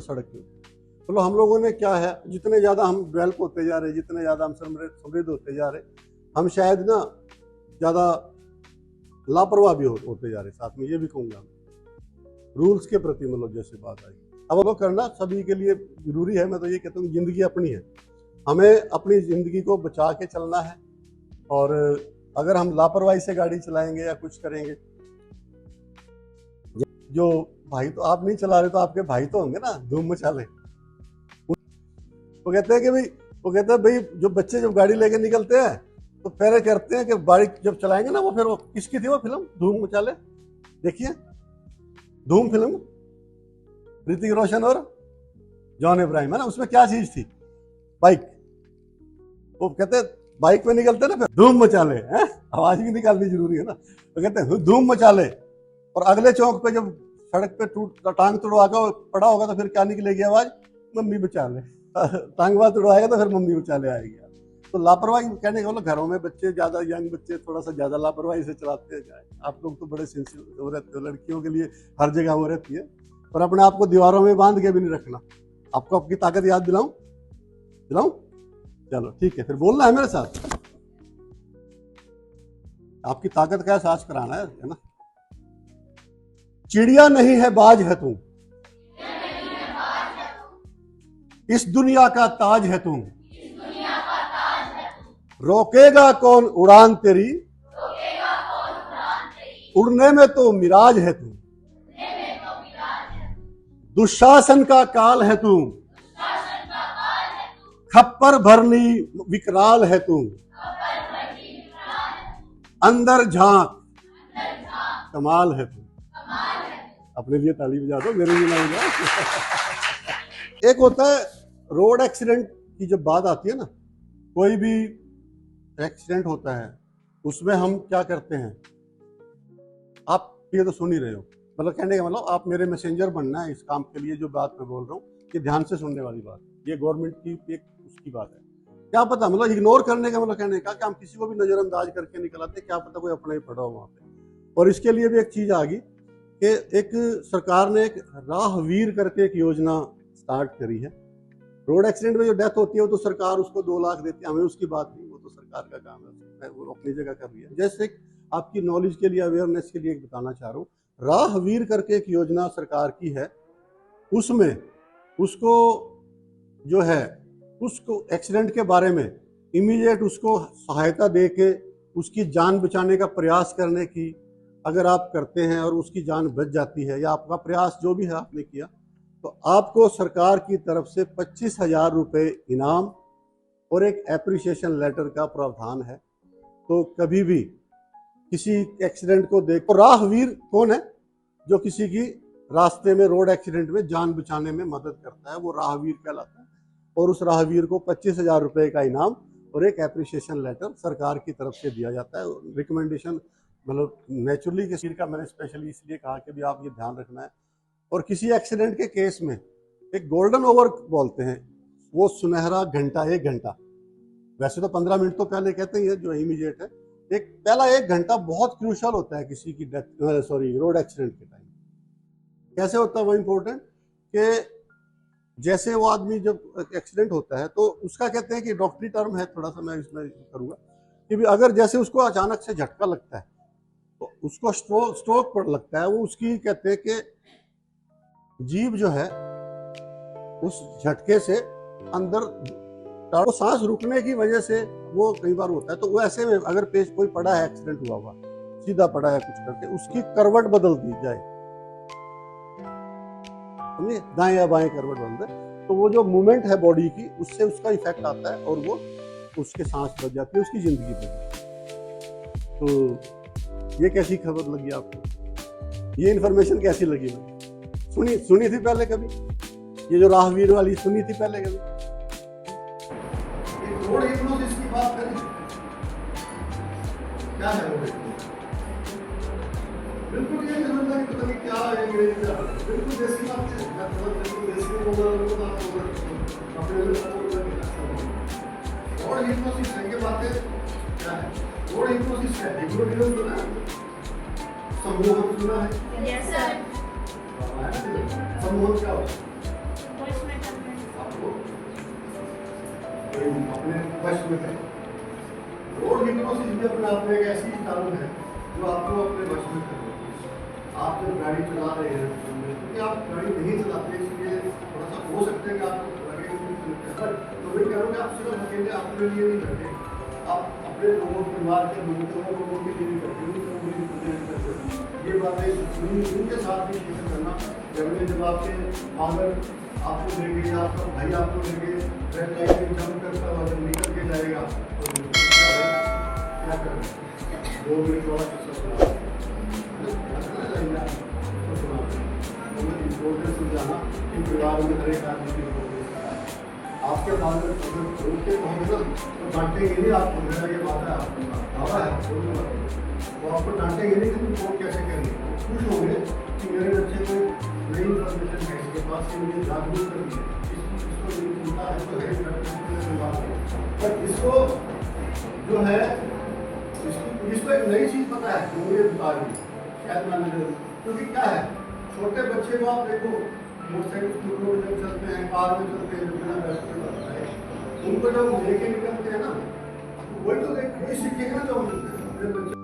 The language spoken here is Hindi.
सड़क पे। मतलब हम लोगों ने क्या है, जितने ज़्यादा हम डेवलप होते जा रहे हैं, जितने ज़्यादा हम समृद्ध होते जा रहे, हम शायद ना ज़्यादा लापरवाह भी होते जा रहे। साथ में ये भी कहूँगा रूल्स के प्रति, मतलब जैसे बात आई, अब वो करना सभी के लिए जरूरी है। मैं तो ये कहता हूँ ज़िंदगी अपनी है, हमें अपनी ज़िंदगी को बचा के चलना है। और अगर हम लापरवाही से गाड़ी चलाएंगे या कुछ करेंगे, जो भाई, तो आप नहीं चला रहे तो आपके भाई तो होंगे ना, धूम मचा ले। वो कहते हैं भाई जो बच्चे जब गाड़ी लेके निकलते हैं तो पहले करते हैं कि बाइक जब चलाएंगे ना, वो फिर वो किसकी थी वो फिल्म, धूम मचा ले, देखिए धूम फिल्म, ऋतिक रोशन और जॉन इब्राहिम, है ना, उसमें क्या चीज थी, बाइक। वो कहते बाइक में निकलते ना, फिर धूम मचा ले, आवाज भी निकालनी जरूरी है ना, तो कहते हैं धूम मचा ले। और अगले चौक पे जब सड़क पे टांग तुड़वा कर पड़ा होगा तो फिर क्या निकलेगी आवाज, मम्मी बचा ले। टांग बात तुड़वाएगा तो फिर मम्मी बचा ले आएगी। तो लापरवाही कहने का मतलब, घरों में बच्चे ज्यादा, यंग बच्चे थोड़ा सा ज्यादा लापरवाही से चलाते हैं। आप लोग तो बड़े सेंसिटिव रहते हो, लड़कियों के लिए हर जगह वो रहती है, पर अपने आप को दीवारों में बांध के भी नहीं रखना। आपको आपकी ताकत याद दिलाऊं? चलो ठीक है, फिर बोलना है मेरे साथ, आपकी ताकत का एहसास कराना है ना। चिड़िया नहीं है बाज है तू, इस दुनिया का ताज है तू, रोकेगा कौन उड़ान तेरी, उड़ने में तो मिराज है तू, दुशासन का काल है तू, खप्पर भरनी विकराल है तू, अंदर झांक कमाल है तू। अपने लिए ताली बजा दो, मेरे लिए ना बजा। एक होता है रोड एक्सीडेंट की जब बात आती है ना, कोई भी एक्सीडेंट होता है उसमें हम क्या करते हैं, आप ये तो सुन ही रहे हो, मतलब कहने का मतलब आप मेरे मैसेंजर बनना है इस काम के लिए। जो बात मैं बोल रहा हूँ ये ध्यान से सुनने वाली बात, ये गवर्नमेंट की एक उसकी बात है। क्या पता, मतलब इग्नोर करने का मतलब कहने का कि हम किसी को भी नजरअंदाज करके निकल आते, क्या पता कोई अपना ही पड़ा हो वहां पे। और इसके लिए भी एक चीज आ गई कि एक सरकार ने एक राहवीर करके एक योजना स्टार्ट करी है। रोड एक्सीडेंट में जो डेथ होती है वो तो सरकार उसको 2 लाख देती है, हमें उसकी बात नहीं, वो तो सरकार का काम है, वो अपनी जगह कर रही है। जैसे आपकी नॉलेज के लिए, अवेयरनेस के लिए एक बताना चाह रहा हूँ, राहवीर करके एक योजना सरकार की है। उसमें उसको जो है, उसको एक्सीडेंट के बारे में इमीडिएट उसको सहायता दे के उसकी जान बचाने का प्रयास करने की अगर आप करते हैं और उसकी जान बच जाती है, या आपका प्रयास जो भी है आपने किया, तो आपको सरकार की तरफ से 25,000 रुपये इनाम और एक एप्रिसिएशन लेटर का प्रावधान है। तो कभी भी किसी एक्सीडेंट को देख, तो राहवीर कौन है, जो किसी की रास्ते में रोड एक्सीडेंट में जान बचाने में मदद करता है, वो राहवीर कहलाता है। और उस राहवीर को 25,000 रुपये का इनाम और एक एप्रिसिएशन लेटर सरकार की तरफ से दिया जाता है। रिकमेंडेशन मतलब नेचुरली किसी का मैंने स्पेशली इसलिए कहा कि भी आप ये ध्यान रखना है। और किसी एक्सीडेंट के केस में एक गोल्डन आवर बोलते हैं, वो सुनहरा घंटा, 1 घंटा, वैसे तो 15 मिनट तो पहले कहते ही है जो इमीडिएट है, एक पहला 1 घंटा बहुत क्रूशल होता है किसी की रोड एक्सीडेंट के टाइम। कैसे होता है वो इम्पोर्टेंट, कि जैसे वो आदमी जब एक्सीडेंट होता है तो उसका कहते हैं कि डॉक्टरी टर्म है, थोड़ा सा मैं इसमें करूंगा कि भी अगर जैसे उसको अचानक से झटका लगता है तो उसको स्ट्रोक पर लगता है, वो उसकी कहते हैं कि जीभ जो है उस झटके से अंदर, वो सांस रुकने की वजह से वो कई बार होता है। तो वो ऐसे में अगर पेश कोई पड़ा है, एक्सीडेंट हुआ सीधा पड़ा है कुछ करके, उसकी करवट बदल दी जाए, समझिए, दाएं या बाएं करवट बदल दे, तो वो जो मूवमेंट है बॉडी की उससे उसका इफेक्ट आता है और वो उसके सांस बच जाती है, उसकी जिंदगी बच जाती है। तो ये कैसी खबर लगी आपको, ये इन्फॉर्मेशन कैसी लगी? सुनी थी पहले कभी? ये जो राहवीर वाली सुनी थी पहले कभी? रोड हिप्नोसिस की बात करें, क्या है रोड हिप्नोसिस? बिल्कुल ये समझना कि पता नहीं क्या है, अंग्रेजी का बिल्कुल देसी बात है, बिल्कुल देसी बोल अपने रोड हिप्नोसिस है। ये बातें क्या है? रोड हिप्नोसिस है, हिप्नोटिज्म सुना है, सम्मोहन सुना है? Yes sir. सम्मोहन क्या होता है? अपने वश में करें। रोड हिप्नोसिस भी अपने आप में एक ऐसी कानून है जो आपको अपने वश में कर देती है। आप जब गाड़ी चला रहे हैं क्योंकि आप गाड़ी नहीं चलाते, इसलिए थोड़ा सा हो सकता है कि आपको लगे पर तो मैं कह रहा हूँ कि आप सिर्फ अकेले अपने लिए नहीं करते, आप अपने लोगों परिवार के लोगों के लिए भी करते हो। ये बातें उनके साथ भी शेयर करना। जब आपके फादर आपको देंगे, आपका भाई आपको देंगे, रेड लाइट में जंप करता हुआ जब निकल के जाएगा तो क्या करें? 2 मिनट वाला किस्सा सुना समझाना कि परिवार में हर एक आदमी की आपके फादर अगर रोकते कहोगे ना तो डांटेंगे नहीं आपको, मेरा ये बात है आपके साथ दावा है, वो आपको डांटेंगे नहीं कि तुम फोन कैसे करेंगे, खुश होंगे कि मेरे बच्चे को नई इन्फॉर्मेशन है, इसके पास से मुझे जागरूक कर दिया, इसको नहीं चिंता है तो है, इसको जो है इसको एक नई चीज़ पता है जो मुझे बता रही शायद मैंने, क्योंकि क्या है छोटे बच्चे को आप देखो मोटरसाइकिल स्कूलों में जब चलते हैं, कार में चलते हैं, उनको जब लेके निकलते हैं ना वही तो वही सीखेगा ना जो अपने बच्चे